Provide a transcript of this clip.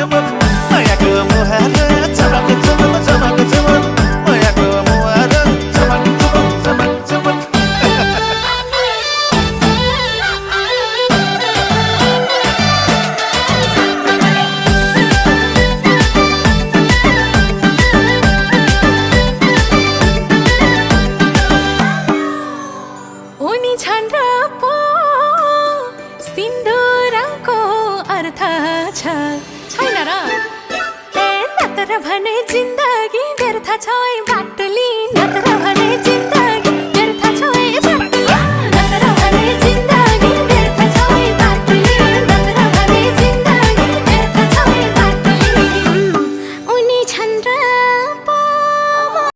चमक मायाको मुहार चमक चमक चमक चमक मायाको मुहार चमक चमक चमक चमक उनी छन् र पो सिन्दुरको अर्थ छैन र ए नत्र भने जिन्दगी व्यर्थ छ बाटोली नत्र भने जिन्दगी